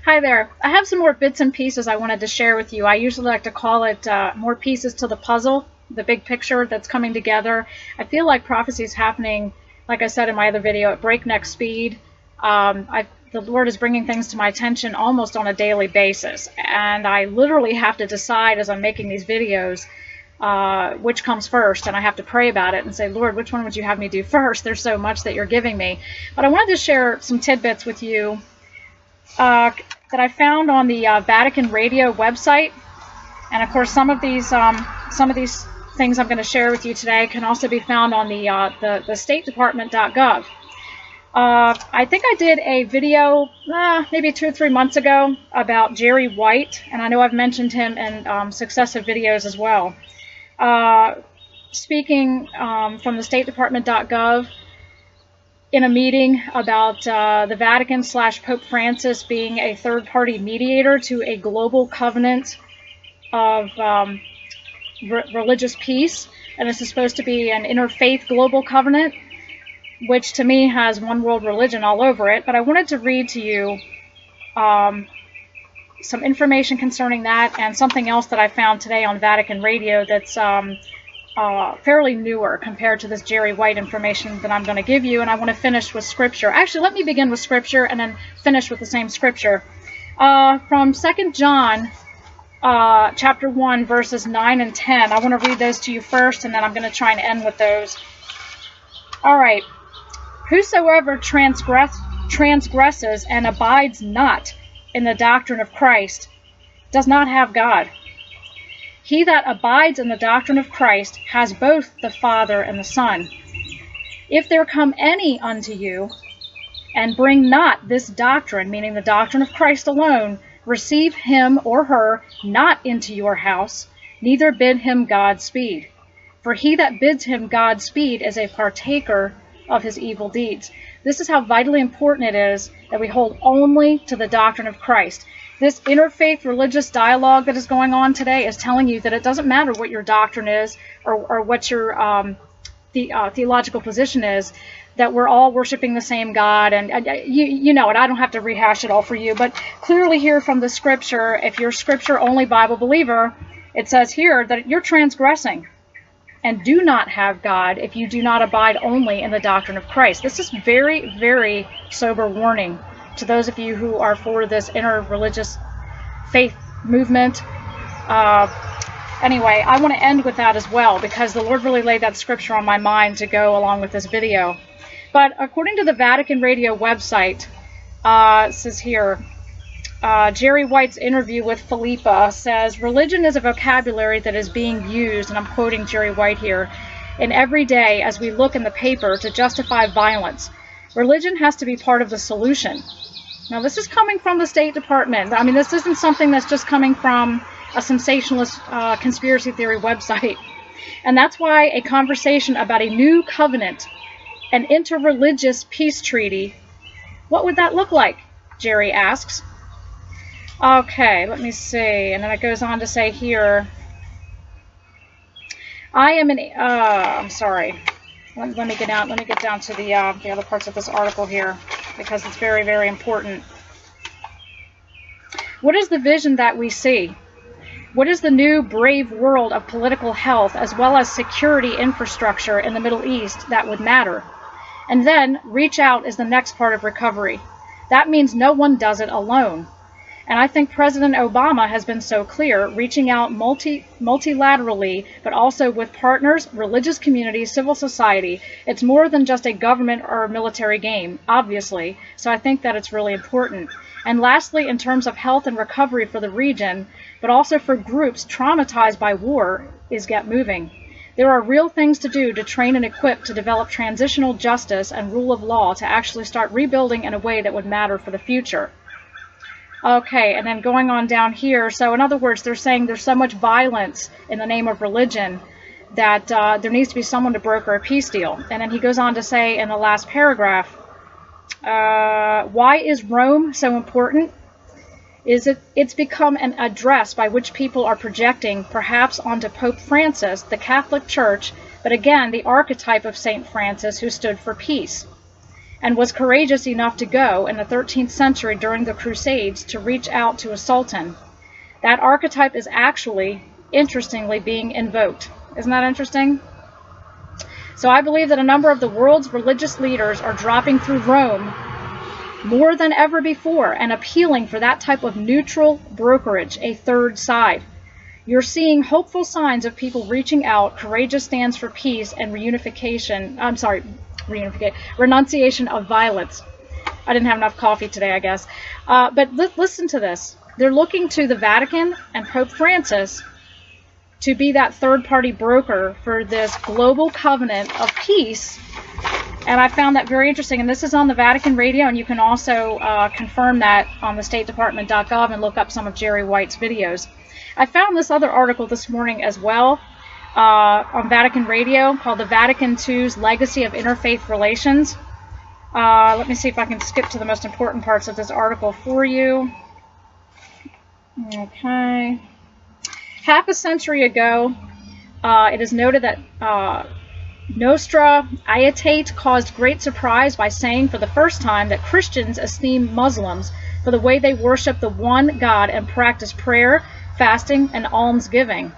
Hi there. I have some more bits and pieces I wanted to share with you. I usually like to call it more pieces to the puzzle, the big picture that's coming together. I feel like prophecy is happening, like I said in my other video, at breakneck speed. The Lord is bringing things to my attention almost on a daily basis, and I literally have to decide as I'm making these videos which comes first, and I have to pray about it and say, Lord, which one would you have me do first? There's so much that you're giving me. But I wanted to share some tidbits with you that I found on the Vatican Radio website, and of course some of these things I'm going to share with you today can also be found on the State Department.gov. I think I did a video maybe 2 or 3 months ago about Jerry White, and I know I've mentioned him in successive videos as well. Speaking from the State Department.gov in a meeting about the Vatican / Pope Francis being a third-party mediator to a global covenant of religious peace, and this is supposed to be an interfaith global covenant, which to me has one world religion all over it. But I wanted to read to you some information concerning that and something else that I found today on Vatican Radio that's fairly newer compared to this Jerry White information that I'm going to give you. And I want to finish with Scripture. Actually, let me begin with Scripture and then finish with the same Scripture. From 2 John chapter 1, verses 9 and 10. I want to read those to you first, and then I'm going to try and end with those. All right. Whosoever transgresses and abides not in the doctrine of Christ does not have God. He that abides in the doctrine of Christ has both the Father and the Son. If there come any unto you, and bring not this doctrine, meaning the doctrine of Christ alone, receive him or her not into your house, neither bid him Godspeed. For he that bids him Godspeed is a partaker of his evil deeds. This is how vitally important it is that we hold only to the doctrine of Christ. This interfaith religious dialogue that is going on today is telling you that it doesn't matter what your doctrine is or what your theological position is, that we're all worshiping the same God, and you know it. I don't have to rehash it all for you, but clearly here from the Scripture, if you're Scripture-only Bible believer, it says here that you're transgressing and do not have God if you do not abide only in the doctrine of Christ. This is very, very sober warning to those of you who are for this inter-religious faith movement. Anyway, I want to end with that as well, because the Lord really laid that Scripture on my mind to go along with this video. But according to the Vatican Radio website, it says here, Jerry White's interview with Philippa says, religion is a vocabulary that is being used, and I'm quoting Jerry White here, in every day as we look in the paper to justify violence. Religion has to be part of the solution. Now, this is coming from the State Department. I mean, this isn't something that's just coming from a sensationalist conspiracy theory website. And that's why a conversation about a new covenant, an interreligious peace treaty, what would that look like? Jerry asks. Okay, let me see. And then it goes on to say here, I'm sorry. Let me get down to the other parts of this article here, because it's very, very important. What is the vision that we see? What is the new brave world of political health as well as security infrastructure in the Middle East that would matter? And then reach out is the next part of recovery. That means no one does it alone. And I think President Obama has been so clear, reaching out multilaterally, but also with partners, religious communities, civil society. It's more than just a government or a military game, obviously. So I think that it's really important. And lastly, in terms of health and recovery for the region, but also for groups traumatized by war, is get moving. There are real things to do to train and equip to develop transitional justice and rule of law to actually start rebuilding in a way that would matter for the future. Okay, and then going on down here, so in other words, they're saying there's so much violence in the name of religion that there needs to be someone to broker a peace deal. And then he goes on to say in the last paragraph, why is Rome so important? It's become an address by which people are projecting, perhaps onto Pope Francis, the Catholic Church, but again, the archetype of St. Francis who stood for peace. and was courageous enough to go in the 13th century during the Crusades to reach out to a sultan. That archetype is actually, interestingly, being invoked. Isn't that interesting? So I believe that a number of the world's religious leaders are dropping through Rome more than ever before and appealing for that type of neutral brokerage, a third side. You're seeing hopeful signs of people reaching out. Courageous stands for peace and renunciation of violence. I didn't have enough coffee today, I guess. But listen to this. They're looking to the Vatican and Pope Francis to be that third-party broker for this global covenant of peace. And I found that very interesting. And this is on the Vatican Radio, and you can also confirm that on the State Department.gov and look up some of Jerry White's videos. I found this other article this morning as well on Vatican Radio called The Vatican II's Legacy of Interfaith Relations. Let me see if I can skip to the most important parts of this article for you. Okay. Half a century ago, it is noted that Nostra Aetate caused great surprise by saying for the first time that Christians esteem Muslims for the way they worship the one God and practice prayer, fasting, and almsgiving.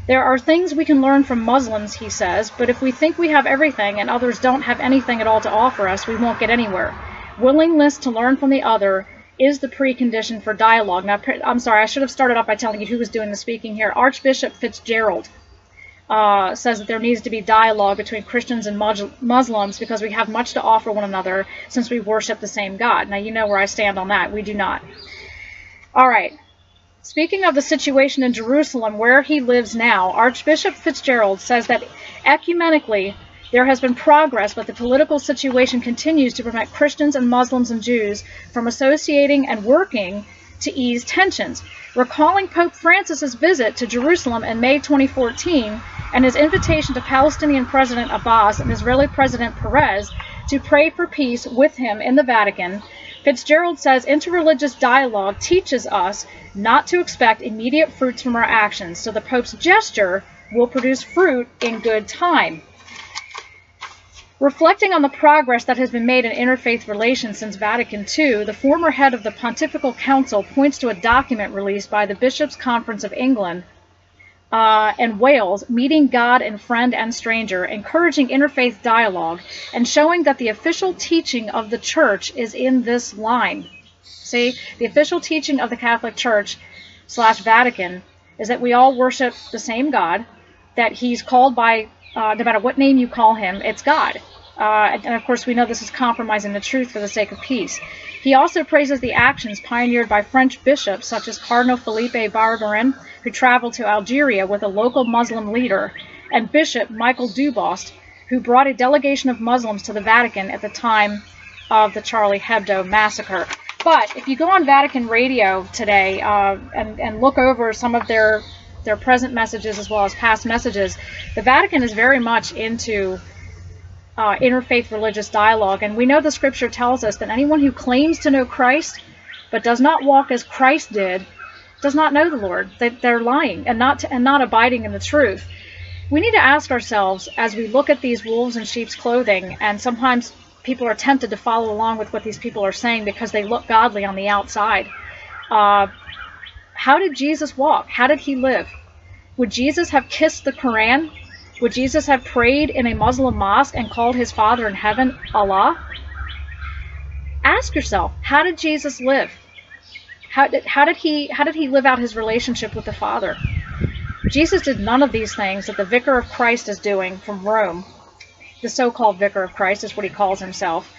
There are things we can learn from Muslims, he says, but if we think we have everything and others don't have anything at all to offer us, we won't get anywhere. Willingness to learn from the other is the precondition for dialogue. Now, I'm sorry, I should have started off by telling you who was doing the speaking here. Archbishop Fitzgerald says that there needs to be dialogue between Christians and Muslims because we have much to offer one another since we worship the same God. Now, you know where I stand on that. We do not. All right. Speaking of the situation in Jerusalem, where he lives now, Archbishop Fitzgerald says that ecumenically there has been progress, but the political situation continues to prevent Christians and Muslims and Jews from associating and working to ease tensions. Recalling Pope Francis's visit to Jerusalem in May 2014 and his invitation to Palestinian President Abbas and Israeli President Perez to pray for peace with him in the Vatican, Fitzgerald says interreligious dialogue teaches us not to expect immediate fruits from our actions, so the Pope's gesture will produce fruit in good time. Reflecting on the progress that has been made in interfaith relations since Vatican II, the former head of the Pontifical Council points to a document released by the Bishops' Conference of England and Wales, meeting God and friend and stranger, encouraging interfaith dialogue, and showing that the official teaching of the Church is in this line. See, the official teaching of the Catholic Church / Vatican is that we all worship the same God, that he's called by, no matter what name you call him, it's God. And of course we know this is compromising the truth for the sake of peace. He also praises the actions pioneered by French bishops such as Cardinal Philippe Barbarin, who traveled to Algeria with a local Muslim leader, and Bishop Michael Dubost, who brought a delegation of Muslims to the Vatican at the time of the Charlie Hebdo massacre. But if you go on Vatican Radio today and look over some of their present messages as well as past messages, the Vatican is very much into interfaith religious dialogue, and we know the scripture tells us that anyone who claims to know Christ but does not walk as Christ did does not know the Lord. They're lying and not abiding in the truth. We need to ask ourselves as we look at these wolves in sheep's clothing, and sometimes people are tempted to follow along with what these people are saying because they look godly on the outside. How did Jesus walk? How did he live? Would Jesus have kissed the Quran? Would Jesus have prayed in a Muslim mosque and called his Father in heaven Allah? Ask yourself, how did Jesus live? How did he live out his relationship with the Father? Jesus did none of these things that the Vicar of Christ is doing from Rome. The so-called Vicar of Christ is what he calls himself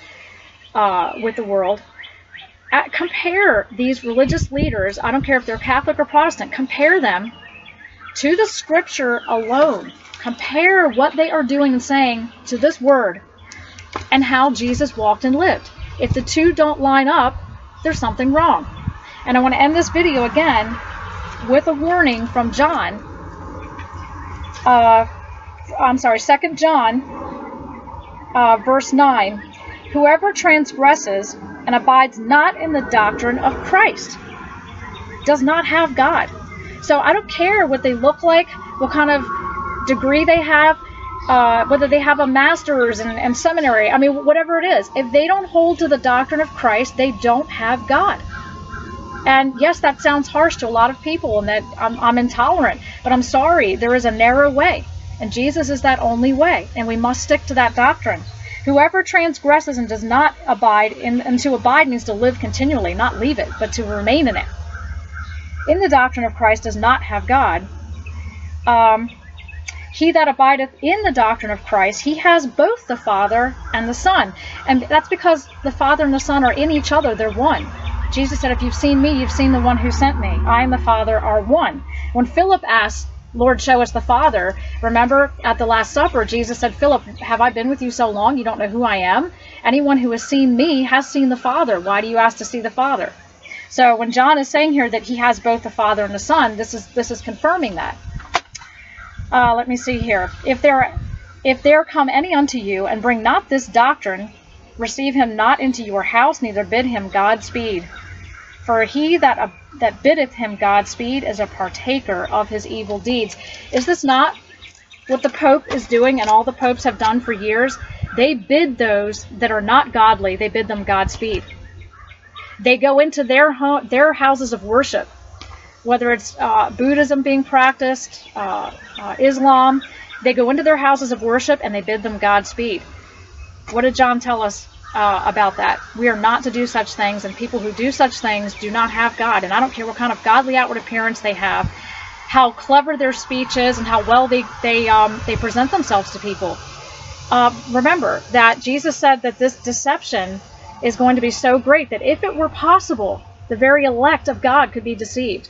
with the world. Compare these religious leaders, I don't care if they're Catholic or Protestant, compare them to the scripture alone. Compare what they are doing and saying to this word and how Jesus walked and lived. If the two don't line up, there's something wrong. And I want to end this video again with a warning from John. 2 John, verse 9. Whoever transgresses and abides not in the doctrine of Christ does not have God. So I don't care what they look like, what kind of degree they have. whether they have a master's and seminary, I mean, whatever it is, if they don't hold to the doctrine of Christ, they don't have God. And yes, that sounds harsh to a lot of people, and that I'm intolerant, but I'm sorry, there is a narrow way, and Jesus is that only way, and we must stick to that doctrine. Whoever transgresses and does not abide, and to abide means to live continually, not leave it, but to remain in it, in the doctrine of Christ does not have God. He that abideth in the doctrine of Christ, he has both the Father and the Son. And that's because the Father and the Son are in each other. They're one. Jesus said, if you've seen me, you've seen the one who sent me. I and the Father are one. When Philip asked, Lord, show us the Father, remember at the Last Supper, Jesus said, Philip, have I been with you so long you don't know who I am? Anyone who has seen me has seen the Father. Why do you ask to see the Father? So when John is saying here that he has both the Father and the Son, this is confirming that. Let me see here. If there come any unto you, and bring not this doctrine, receive him not into your house, neither bid him Godspeed. For he that biddeth him Godspeed is a partaker of his evil deeds. Is this not what the Pope is doing, and all the popes have done for years? They bid those that are not godly, they bid them Godspeed. They go into their houses of worship, whether it's Buddhism being practiced, Islam, they go into their houses of worship and they bid them Godspeed. What did John tell us about that? We are not to do such things, and people who do such things do not have God. And I don't care what kind of godly outward appearance they have, how clever their speech is, and how well they present themselves to people. Remember that Jesus said that this deception is going to be so great that if it were possible, the very elect of God could be deceived.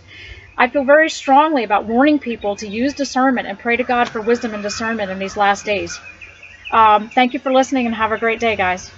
I feel very strongly about warning people to use discernment and pray to God for wisdom and discernment in these last days. Thank you for listening, and have a great day, guys.